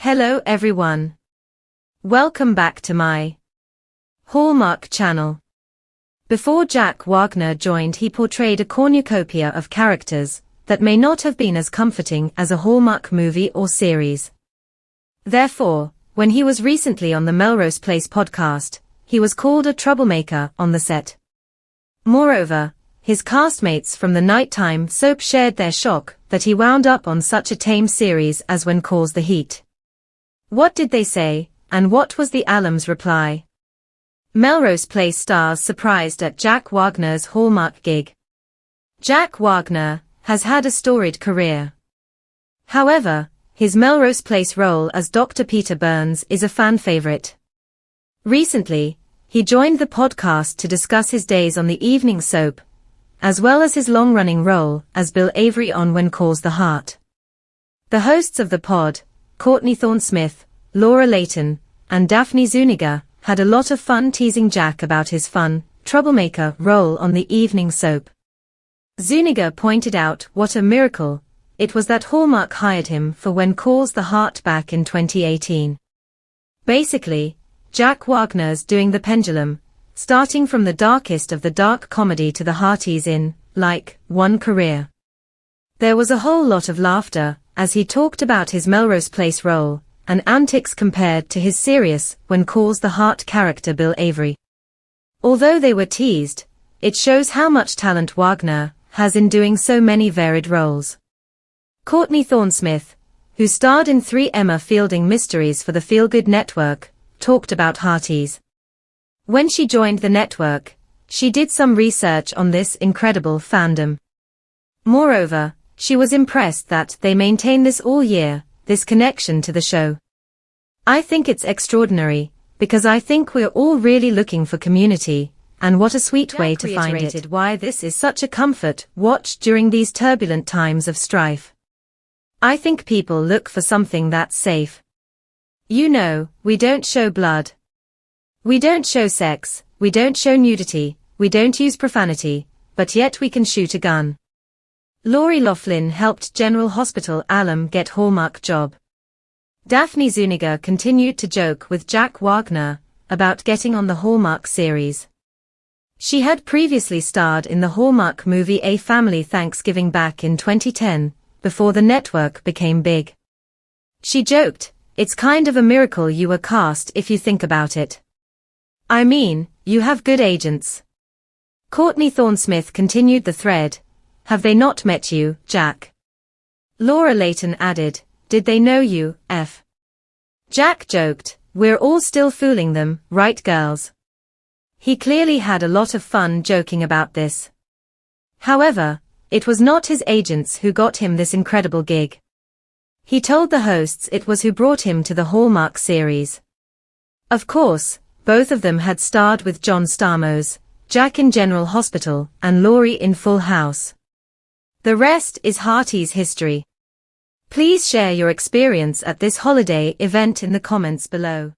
Hello everyone. Welcome back to my Hallmark channel. Before Jack Wagner joined, he portrayed a cornucopia of characters that may not have been as comforting as a Hallmark movie or series. Therefore, when he was recently on the Melrose Place podcast, he was called a troublemaker on the set. Moreover, his castmates from the nighttime soap shared their shock that he wound up on such a tame series as When Calls the Heat. What did they say, and what was the alum's reply? Melrose Place stars surprised at Jack Wagner's Hallmark gig. Jack Wagner has had a storied career. However, his Melrose Place role as Dr. Peter Burns is a fan favorite. Recently, he joined the podcast to discuss his days on the evening soap, as well as his long-running role as Bill Avery on When Calls the Heart. The hosts of the pod, Courtney Thorne-Smith, Laura Layton, and Daphne Zuniga, had a lot of fun teasing Jack about his fun, troublemaker role on the evening soap. Zuniga pointed out what a miracle it was that Hallmark hired him for When Calls the Heart back in 2018. Basically, Jack Wagner's doing the pendulum, starting from the darkest of the dark comedy to the hearties in, like, one career. There was a whole lot of laughter as he talked about his Melrose Place role and antics compared to his serious When Calls the Heart character Bill Avery. Although they were teased, it shows how much talent Wagner has in doing so many varied roles. Courtney Thorne-Smith, who starred in 3 Emma Fielding mysteries for the Feel Good Network, talked about hearties. When she joined the network, she did some research on this incredible fandom. Moreover, she was impressed that they maintain this all year, this connection to the show. I think it's extraordinary, because I think we're all really looking for community, and what a sweet way to find it. Why this is such a comfort watch during these turbulent times of strife. I think people look for something that's safe. You know, we don't show blood. We don't show sex, we don't show nudity, we don't use profanity, but yet we can shoot a gun. Lori Loughlin helped General Hospital alum get Hallmark job. Daphne Zuniga continued to joke with Jack Wagner about getting on the Hallmark series. She had previously starred in the Hallmark movie A Family Thanksgiving back in 2010, before the network became big. She joked, "It's kind of a miracle you were cast if you think about it. I mean, you have good agents." Courtney Thorne-Smith continued the thread, "Have they not met you, Jack?" Laura Layton added, "Did they know you, F?" Jack joked, "We're all still fooling them, right girls?" He clearly had a lot of fun joking about this. However, it was not his agents who got him this incredible gig. He told the hosts it was who brought him to the Hallmark series. Of course, both of them had starred with John Stamos, Jack in General Hospital, and Laurie in Full House. The rest is Hearties history. Please share your experience at this holiday event in the comments below.